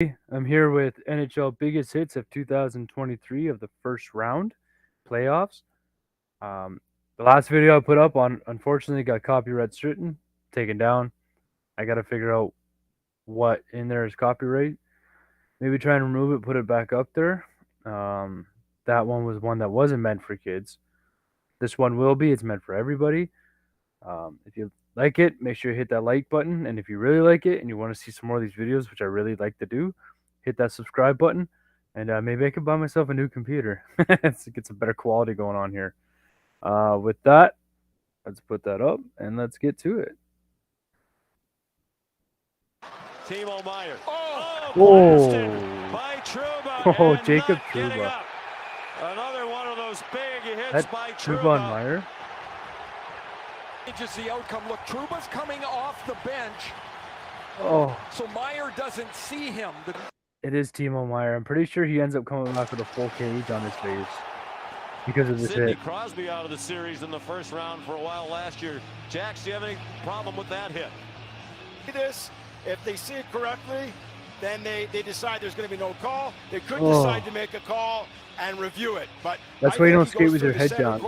I'm here with NHL biggest hits of 2023 of the first round playoffs. Um, the last video I put up on unfortunately got copyright stricken, taken down. I got to figure out what in there is copyright. Maybe try and remove it, put it back up there. Um, that one was one that wasn't meant for kids. This one will be. It's meant for everybody. If you like it, make sure you hit that like button. And if you really like it and you want to see some more of these videos, which I really like to do, hit that subscribe button. And maybe I could buy myself a new computer to get some better quality going on here. With that, let's put that up and let's get to it. Timo Meier. Whoa. By Trouba. Oh, Jacob Trouba. Another one of those big hits That's by Trouba and Trouba. Meier. Changes the outcome. Look, Trouba's coming off the bench. Oh. So Meier doesn't see him. It is Timo Meier. I'm pretty sure he ends up coming back with a full cage on his face because of this Sidney hit. Crosby out of the series in the first round for a while last year. Jax, do you have any problem with that hit? This, if they see it correctly, then they decide there's going to be no call. They could decide to make a call and review it. But that's why you don't skate with your head down.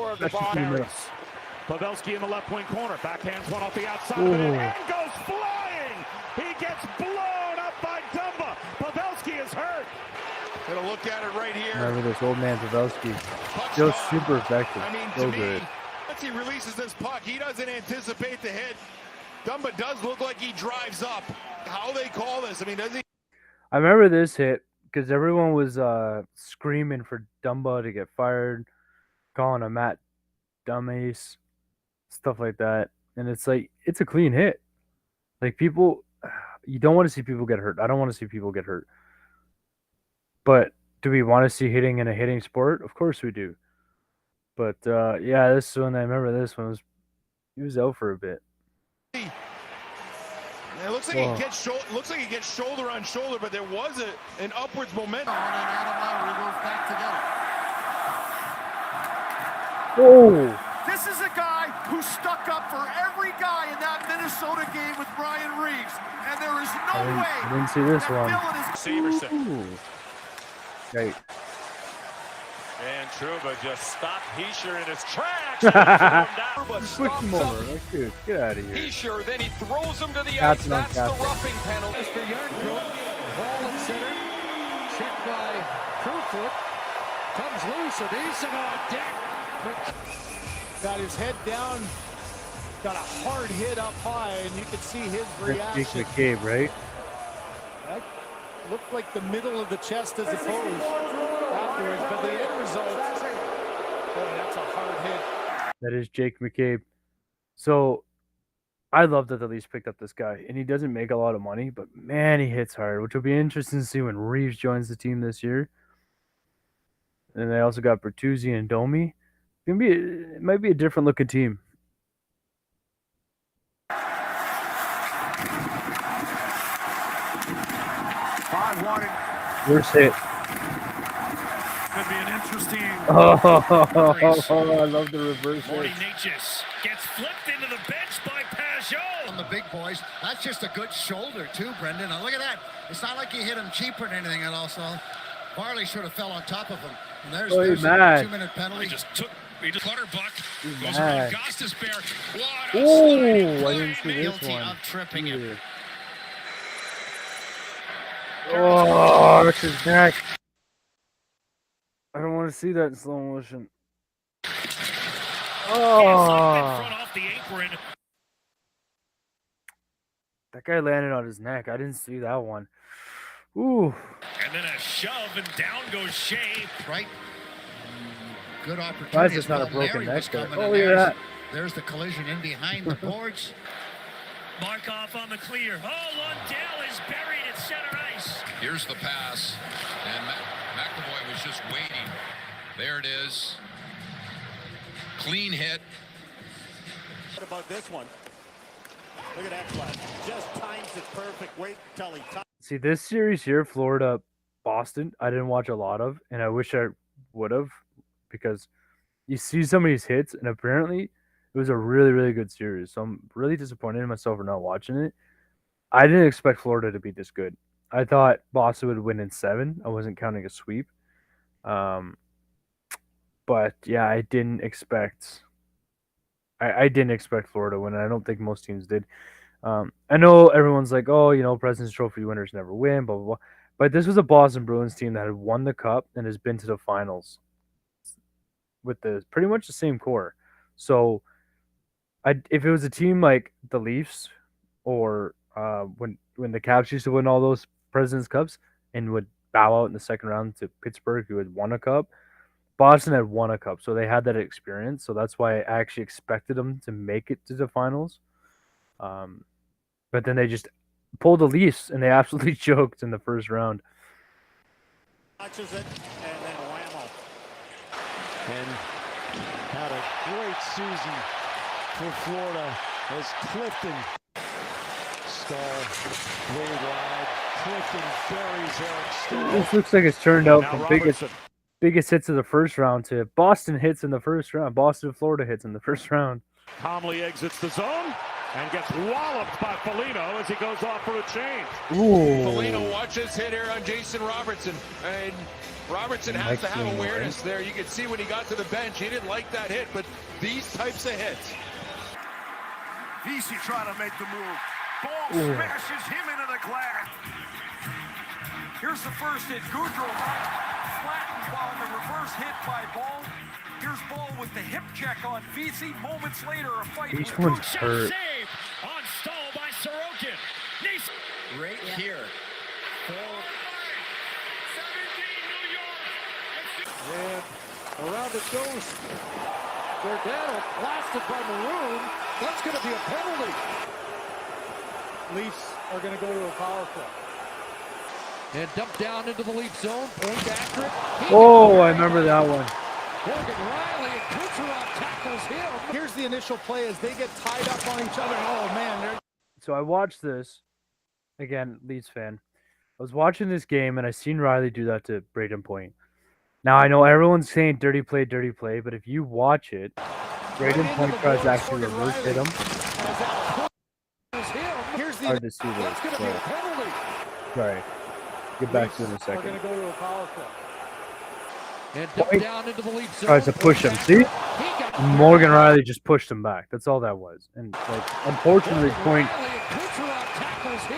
Pavelski in the left wing corner. Backhands one off the outside of it and goes flying. He gets blown up by Dumba. Pavelski is hurt. Gonna look at it right here. Remember this old man Pavelski. Still super effective. I mean, so to good. me, once he releases this puck, he doesn't anticipate the hit. Dumba does look like he drives up. How they call this? I mean, does he? I remember this hit because everyone was screaming for Dumba to get fired, calling him Matt Dumbace, stuff like that. And it's like, it's a clean hit. Like, people, you don't want to see people get hurt. I don't want to see people get hurt. But do we want to see hitting in a hitting sport? Of course we do. But yeah, this one, I remember this one was, he was out for a bit. It looks like he gets shoulder on shoulder, but there was an upwards momentum. Oh! This is a guy who stuck up for every guy in that Minnesota game with Brian Reeves, and there is no way. I didn't see this one. Severson. Great. And Trouba just stopped Heischer in his tracks. Push him over. Like, dude, get out of here. Heischer, then he throws him to the Captain ice. on That's captain. the roughing penalty. Mr. Yarncrook, ball at center. Checked by Crowfoot. Comes loose, and he's on deck. Got his head down, got a hard hit up high, and you could see his reaction. Jake McCabe, right? That looked like the middle of the chest as opposed afterwards, but the end result, boy, that's a hard hit. That is Jake McCabe. So I love that the Leafs picked up this guy, and he doesn't make a lot of money, but man, he hits hard, which will be interesting to see when Reeves joins the team this year. And they also got Bertuzzi and Domi. It might be a different looking team. Worst hit. Could be an interesting. Oh, I love the reverse hit. Natchez gets flipped into the bench by Pajot. On the big boys, that's just a good shoulder too, Brendan. Now look at that. It's not like he hit him cheap or anything at all. So Varley sort of fell on top of him. And there's a 2-minute penalty. He just Clutterbuck goes mad. around Gostisbehere. Oh, I didn't see this Guilty one. of tripping him. Either. Oh, that's his neck. I don't want to see that in slow motion. Oh, Off the apron. that guy landed on his neck. I didn't see that one. Ooh. And then a shove, and down goes Shea. Right. Good opportunity. Why is this not a broken neck there? Oh, look at that. There's the collision in behind the boards. Markov on the clear. Oh, Lundell is buried at center ice. Here's the pass, and McAvoy was just waiting. There it is. Clean hit. What about this one? Look at that flash. Just times it perfect. Wait till he See, this series here, Florida, Boston, I didn't watch a lot of, and I wish I would have, because you see some of these hits, and apparently it was a really, really good series. So I'm really disappointed in myself for not watching it. I didn't expect Florida to be this good. I thought Boston would win in 7. I wasn't counting a sweep. But yeah, I didn't expect Florida to win. I don't think most teams did. I know everyone's like, oh, President's Trophy winners never win, blah blah blah. But this was a Boston Bruins team that had won the cup and has been to the finals with pretty much the same core. So, if it was a team like the Leafs or when the Caps used to win all those Presidents Cups and would bow out in the second round to Pittsburgh, who had won a cup, Boston had won a cup, so they had that experience. So that's why I actually expected them to make it to the finals. But then they just pulled the Leafs, and they absolutely choked in the first round. Touches it, and then whammo. And had a great season for Florida as Clifton Stahl way wide. Clifton buries Eric Stahl. This looks like it's turned out from biggest hits of the first round to Boston hits in the first round. Boston, Florida hits in the first round. Comley exits the zone and gets walloped by Foligno as he goes off for a change. Ooh. Foligno watches hit here on Jason Robertson. And Robertson has to have awareness there. You can see when he got to the bench, he didn't like that hit, but these types of hits. Vesey trying to make the move. Ball smashes him into the glass. Here's the first hit. Goudreau flattened while the reverse hit by Ball. Here's Ball with the hip check on Vesey. Moments later, a fight. Each one's hurt. Save on stall by Sorokin. Right here. And around it goes. Giordano blasted by Maroon. That's going to be a penalty. Leafs are going to go to a power play. And dumped down into the Leaf zone. Point after it. Oh, I remember that one. Morgan Riley and Kucherov tackles him. Here's the initial play as they get tied up on each other. Oh, man. So I watched this. Again, Leafs fan. I was watching this game, and I seen Riley do that to Braden Point. Now, I know everyone's saying dirty play, but if you watch it, Braden Point tries to actually reverse hit him. Hard to see this. Sorry. Get back to it in a second. Going to go to a power play. And dumped down into the Leaf zone. Tries to push him. See? Morgan Riley just pushed him back. That's all that was. And unfortunately, Point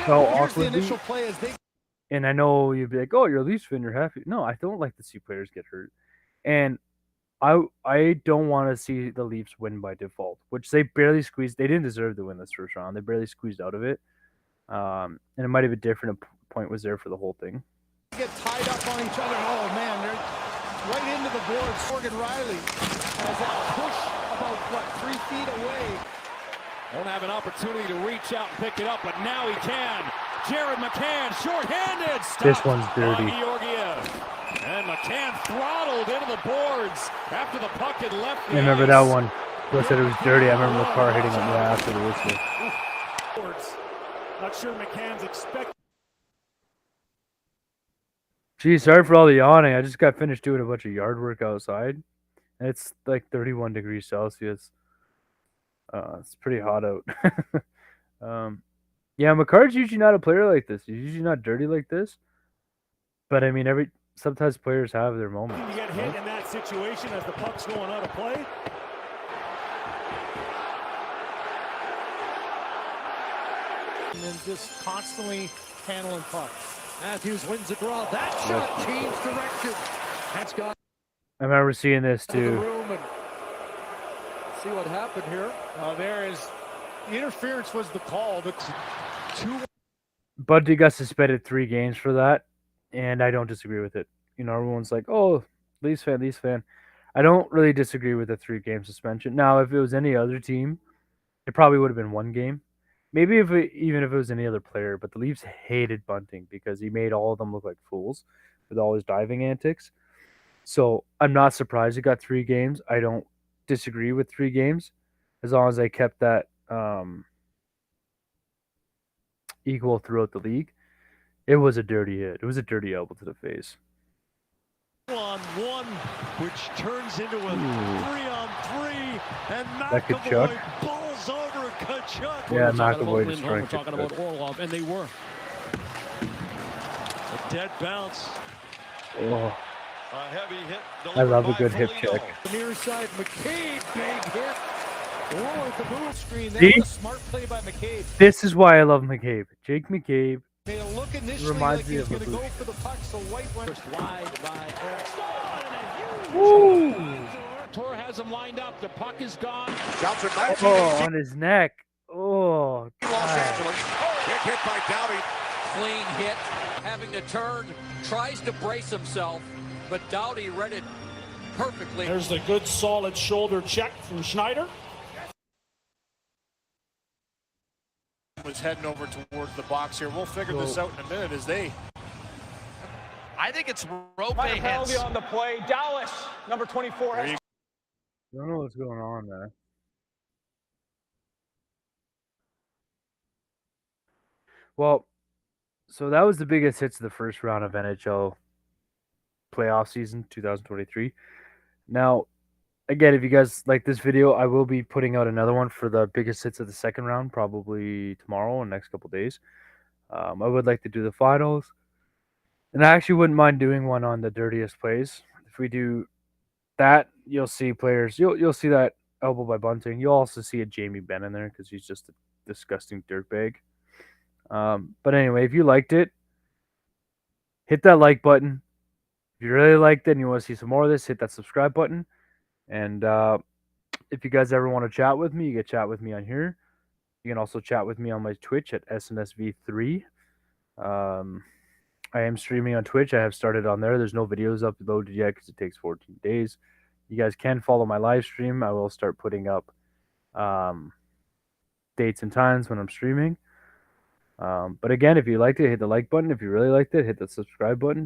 fell awkwardly. And I know you'd be like, "Oh, you're a Leafs fan. You're happy." No, I don't like to see players get hurt, and I don't want to see the Leafs win by default, which they barely squeezed. They didn't deserve to win this first round. They barely squeezed out of it, and it might have been different. A point was there for the whole thing. Get tied up on each other. Oh man, they're right into the boards. Morgan Riley has that push about 3 feet away. Won't have an opportunity to reach out and pick it up, but now he can. Jared McCann, shorthanded. This one's dirty. And McCann throttled into the boards after the puck had left the I remember ice. that one. I said it was dirty. I remember the car hitting him after the whistle. Not sure McCann's expecting. Geez, sorry for all the yawning. I just got finished doing a bunch of yard work outside. And it's like 31 degrees Celsius. It's pretty hot out. Yeah, McCart's usually not a player like this. He's usually not dirty like this. But I mean, sometimes players have their moments. You get hit in that situation as the puck's going out of play. And then just constantly handling pucks. Matthews wins the draw. That shot changed direction. That's got. I remember seeing this too. See what happened here. There is interference was the call. The Buddy got suspended 3 games for that, and I don't disagree with it. Everyone's like, "Oh, Leafs fan." I don't really disagree with the 3-game suspension. Now, if it was any other team, it probably would have been 1 game. Maybe even if it was any other player, but the Leafs hated Bunting because he made all of them look like fools with all his diving antics. So I'm not surprised he got 3 games. I don't disagree with 3 games as long as they kept that equal throughout the league. It was a dirty hit. It was a dirty elbow to the face. 1-1, which turns into a 3-on-3, and McAvoy pulls over Tkachuk. Yeah, McAvoy destroying talking about Orlov, and they were. A dead bounce. Oh, A heavy hit. I love a by good hip Foligno. check. Near side, McCabe, big hit. Lowered the move screen there. See? What a smart play by McCabe. This is why I love McCabe. Jake McCabe Made a look initially reminds like me he was of a going to go boost. for the puck, so White went wide by Eric. Woo! Tor has him lined up. The puck is gone. Johnson, Oh, on his neck. Oh, Los God. Angeles. Big hit by Doughty. Clean hit, having to turn, tries to brace himself, but Doughty read it perfectly. There's the good solid shoulder check from Schneider. Was heading over towards the box here. We'll figure this out in a minute as they. I think it's rope Penalty hits. on the play. Dallas, number 24. I don't know what's going on there. Well, so that was the biggest hits of the first round of NHL playoff season 2023. Now, again, if you guys like this video, I will be putting out another one for the biggest hits of the second round, probably tomorrow or next couple days. I would like to do the finals, and I actually wouldn't mind doing one on the dirtiest plays. If we do that, you'll see players. You'll see that elbow by Bunting. You'll also see a Jamie Benn in there because he's just a disgusting dirtbag. But anyway, if you liked it, hit that like button. If you really liked it and you want to see some more of this, hit that subscribe button. And if you guys ever want to chat with me, you can chat with me on here. You can also chat with me on my Twitch at SNSV3. I am streaming on Twitch. I have started on there. There's no videos uploaded yet because it takes 14 days. You guys can follow my live stream. I will start putting up dates and times when I'm streaming. But again, if you liked it, hit the like button. If you really liked it, hit the subscribe button.